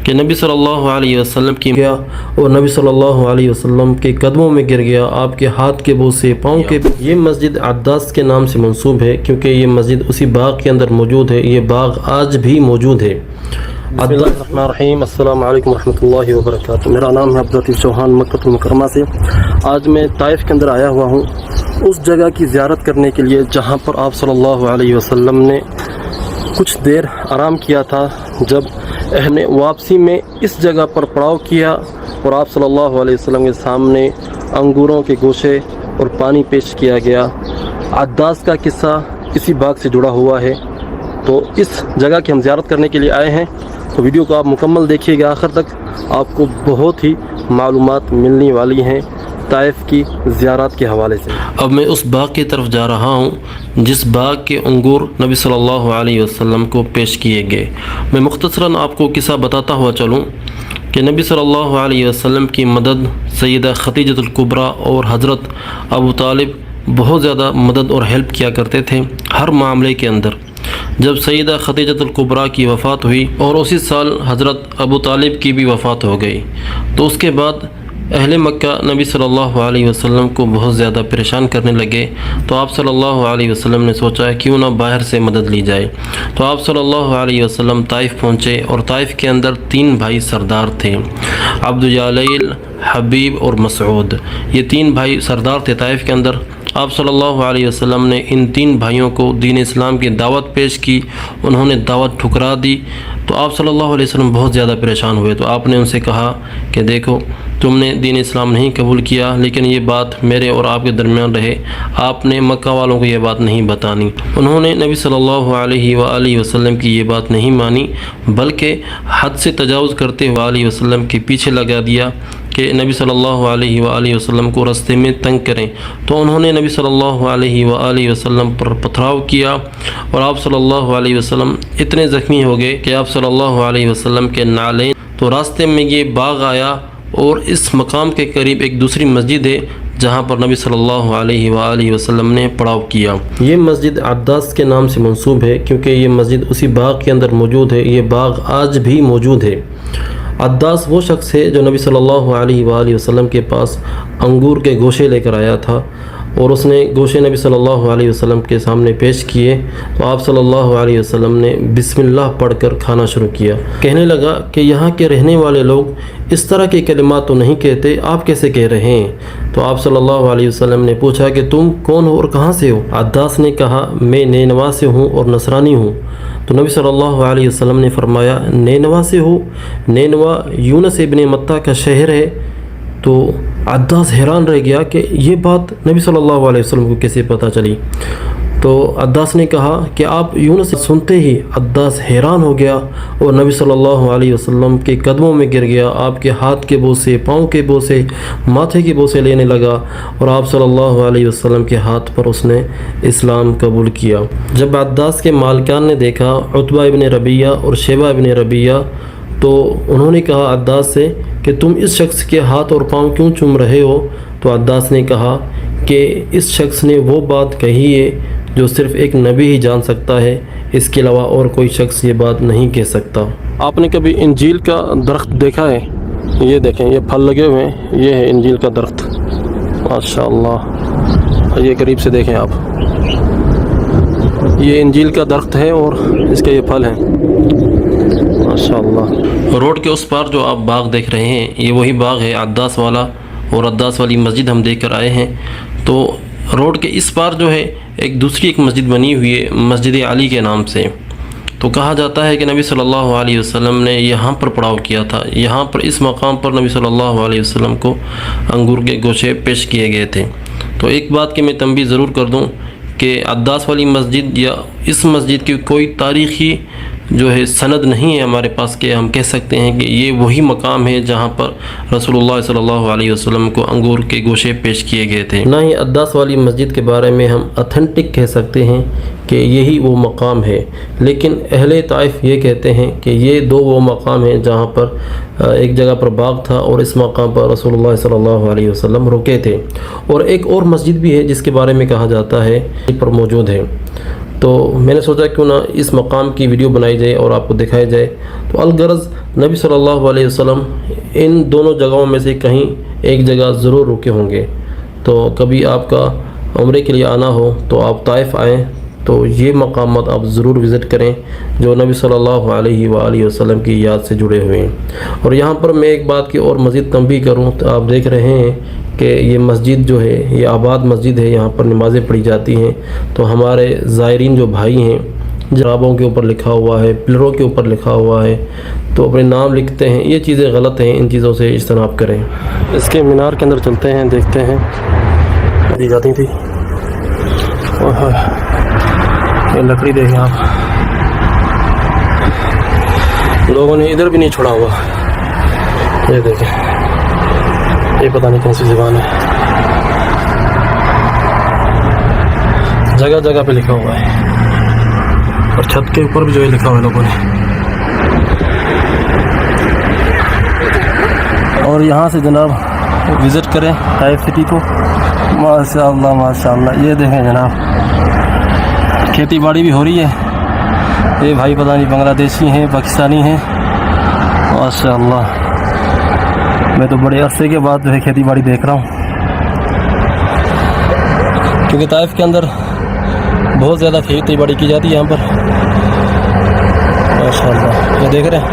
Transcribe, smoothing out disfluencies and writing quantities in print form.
کہ نبی صلی اللہ علیہ وسلم کی گیا اور نبی صلی اللہ علیہ وسلم کے قدموں میں گر گیا، آپ کے ہاتھ کے بوسے، پاؤں کے۔ یہ مسجد عداس کے نام سے منسوب ہے کیونکہ یہ مسجد اسی باغ کے اندر موجود ہے، یہ باغ آج بھی موجود ہے۔ بسم اللہ الرحمن الرحیم، السلام علیکم ورحمۃ اللہ وبرکاتہ۔ میرا نام ہے عبداللطیف چوہان، مکہ المکرمہ سے۔ آج میں طائف کے اندر آیا ہوا ہوں اس جگہ کی زیارت کرنے کے لیے جہاں پر آپ صلی اللہ علیہ وسلم نے کچھ دیر آرام کیا تھا، جب اہل واپسی میں اس جگہ پر پڑاؤ کیا اور آپ صلی اللہ علیہ وسلم کے سامنے انگوروں کے گوشے اور پانی پیش کیا گیا۔ عداس کا قصہ اسی باغ سے جڑا ہوا ہے، تو اس جگہ کی ہم زیارت کرنے کے لیے آئے ہیں، تو ویڈیو کو آپ مکمل دیکھیے گا آخر تک، آپ کو بہت ہی معلومات ملنے والی ہیں طائف کی زیارات کے حوالے سے۔ اب میں اس باغ کی طرف جا رہا ہوں جس باغ کے انگور نبی صلی اللہ علیہ وسلم کو پیش کیے گئے۔ میں مختصراً آپ کو قصہ بتاتا ہوا چلوں کہ نبی صلی اللہ علیہ وسلم کی مدد سیدہ خدیجہ الکبریٰ اور حضرت ابو طالب بہت زیادہ مدد اور ہیلپ کیا کرتے تھے ہر معاملے کے اندر۔ جب سیدہ خدیجہ الکبریٰ کی وفات ہوئی اور اسی سال حضرت ابو طالب کی بھی وفات ہو گئی، تو اس کے بعد اہل مکہ نبی صلی اللہ علیہ وسلم کو بہت زیادہ پریشان کرنے لگے، تو آپ صلی اللہ علیہ وسلم نے سوچا کیوں نہ باہر سے مدد لی جائے۔ تو آپ صلی اللہ علیہ وسلم طائف پہنچے اور طائف کے اندر 3 بھائی سردار تھے، عبد الجلیل، حبیب اور مسعود۔ یہ 3 بھائی سردار تھے طائف کے اندر۔ آپ صلی اللہ علیہ وسلم نے ان 3 بھائیوں کو دین اسلام کی دعوت پیش کی، انہوں نے دعوت ٹھکرا دی، تو آپ صلی اللہ علیہ وسلم بہت زیادہ پریشان ہوئے۔ تو آپ نے ان سے کہا کہ دیکھو تم نے دین اسلام نہیں قبول کیا، لیکن یہ بات میرے اور آپ کے درمیان رہے، آپ نے مکہ والوں کو یہ بات نہیں بتانی۔ انہوں نے نبی صلی اللہ علیہ وآلہ وسلم کی یہ بات نہیں مانی، بلکہ حد سے تجاوز کرتے ہوئے علیہ وسلم کے پیچھے لگا دیا کہ نبی صلی اللہ علیہ وآلہ وسلم کو راستے میں تنگ کریں۔ تو انہوں نے نبی صلی اللہ علیہ وآلہ وسلم پر پتھراؤ کیا اور آپ صلی اللہ علیہ وسلم اتنے زخمی ہو گئے کہ آپ صلی اللہ علیہ وسلم کے نالین۔ تو راستے میں یہ باغ آیا اور اس مقام کے قریب ایک دوسری مسجد ہے جہاں پر نبی صلی اللہ علیہ وآلہ وسلم نے پڑاؤ کیا۔ یہ مسجد عداس کے نام سے منسوب ہے کیونکہ یہ مسجد اسی باغ کے اندر موجود ہے، یہ باغ آج بھی موجود ہے۔ عداس وہ شخص ہے جو نبی صلی اللہ علیہ وآلہ وسلم کے پاس انگور کے گوشے لے کر آیا تھا اور اس نے گوشے نبی صلی اللہ علیہ وسلم کے سامنے پیش کیے، تو آپ صلی اللہ علیہ وسلم نے بسم اللہ پڑھ کر کھانا شروع کیا۔ کہنے لگا کہ یہاں کے رہنے والے لوگ اس طرح کے کلمات تو نہیں کہتے، آپ کیسے کہہ رہے ہیں؟ تو آپ صلی اللہ علیہ وسلم نے پوچھا کہ تم کون ہو اور کہاں سے ہو؟ عداس نے کہا میں نینوا سے ہوں اور نصرانی ہوں۔ تو نبی صلی اللہ علیہ وسلم نے فرمایا نینوا سے ہو؟ نینوا یونس ابن متہ کا شہر ہے۔ تو عداس حیران رہ گیا کہ یہ بات نبی صلی اللہ علیہ وسلم کو کیسے پتہ چلی۔ تو عداس نے کہا کہ آپ یونس سنتے ہی عداس حیران ہو گیا اور نبی صلی اللہ علیہ وسلم کے قدموں میں گر گیا، آپ کے ہاتھ کے بوسے، پاؤں کے بوسے، ماتھے کے بوسے لینے لگا اور آپ صلی اللہ علیہ وسلم کے ہاتھ پر اس نے اسلام قبول کیا۔ جب عداس کے مالکان نے دیکھا عتبہ ابن ربیعہ اور شیبہ ابن ربیعہ، تو انہوں نے کہا عداس سے کہ تم اس شخص کے ہاتھ اور پاؤں کیوں چوم رہے ہو؟ تو عداس نے کہا کہ اس شخص نے وہ بات کہی ہے جو صرف ایک نبی ہی جان سکتا ہے، اس کے علاوہ اور کوئی شخص یہ بات نہیں کہہ سکتا۔ آپ نے کبھی انجیل کا درخت دیکھا ہے؟ یہ دیکھیں، یہ پھل لگے ہوئے ہیں، یہ ہے انجیل کا درخت، ماشاءاللہ۔ یہ قریب سے دیکھیں آپ، یہ انجیل کا درخت ہے اور اس کے یہ پھل ہیں، ماشاءاللہ۔ روڈ کے اس پار جو آپ باغ دیکھ رہے ہیں یہ وہی باغ ہے عداس والا، اور عداس والی مسجد ہم دیکھ کر آئے ہیں۔ تو روڈ کے اس پار جو ہے ایک مسجد بنی ہوئی ہے مسجد علی کے نام سے۔ تو کہا جاتا ہے کہ نبی صلی اللہ علیہ وسلم نے یہاں پر پڑاؤ کیا تھا، یہاں پر اس مقام پر نبی صلی اللہ علیہ وسلم کو انگور کے گوشے پیش کیے گئے تھے۔ تو ایک بات کہ میں تنبیہ ضرور کر دوں کہ عداس والی مسجد یا اس مسجد کی کوئی تاریخی جو ہے سند نہیں ہے ہمارے پاس کہ ہم کہہ سکتے ہیں کہ یہ وہی مقام ہے جہاں پر رسول اللہ صلی اللہ علیہ وسلم کو انگور کے گوشے پیش کیے گئے تھے۔ نہ ہی عداس والی مسجد کے بارے میں ہم اتھینٹک کہہ سکتے ہیں کہ یہی وہ مقام ہے، لیکن اہل طائف یہ کہتے ہیں کہ یہ 2 وہ مقام ہیں جہاں پر ایک جگہ پر باغ تھا اور اس مقام پر رسول اللہ صلی اللہ علیہ وسلم رکے تھے، اور ایک اور مسجد بھی ہے جس کے بارے میں کہا جاتا ہے پر موجود ہے۔ تو میں نے سوچا کیوں نہ اس مقام کی ویڈیو بنائی جائے اور آپ کو دکھایا جائے۔ تو الغرض نبی صلی اللہ علیہ وسلم ان دونوں جگہوں میں سے کہیں ایک جگہ ضرور رکے ہوں گے۔ تو کبھی آپ کا عمرے کے لیے آنا ہو تو آپ طائف آئیں تو یہ مقامات آپ ضرور وزٹ کریں جو نبی صلی اللہ علیہ وآلہ وسلم کی یاد سے جڑے ہوئے ہیں۔ اور یہاں پر میں ایک بات کی اور مزید تنبیہ کروں تو آپ دیکھ رہے ہیں کہ یہ مسجد جو ہے یہ آباد مسجد ہے، یہاں پر نمازیں پڑھی جاتی ہیں۔ تو ہمارے زائرین جو بھائی ہیں، جرابوں کے اوپر لکھا ہوا ہے، پلروں کے اوپر لکھا ہوا ہے، تو اپنے نام لکھتے ہیں، یہ چیزیں غلط ہیں، ان چیزوں سے اجتناب کریں۔ اس کے مینار کے اندر چلتے ہیں، دیکھتے ہیں دی جاتی تھی۔ یہ لکڑی دیکھیں آپ، لوگوں نے ادھر بھی نہیں چھوڑا ہوا، یہ دیکھیں، یہ پتہ نہیں کون سی زبان ہے، جگہ جگہ پہ لکھا ہوا ہے، اور چھت کے اوپر بھی جو ہے لکھا ہوا ہے لوگوں نے۔ اور یہاں سے جناب وزٹ کریں طائف سٹی کو، ماشاء اللہ ماشاء اللہ۔ یہ دیکھیں جناب، کھیتی باڑی بھی ہو رہی ہے، یہ بھائی پتہ نہیں بنگلہ دیشی ہیں پاکستانی ہیں، ماشاء اللہ۔ میں تو بڑے عرصے کے بعد جو ہے کھیتی باڑی دیکھ رہا ہوں، کیونکہ طائف کے اندر بہت زیادہ کھیتی باڑی کی جاتی ہے یہاں پر، ماشاء اللہ۔ یہ دیکھ رہے ہیں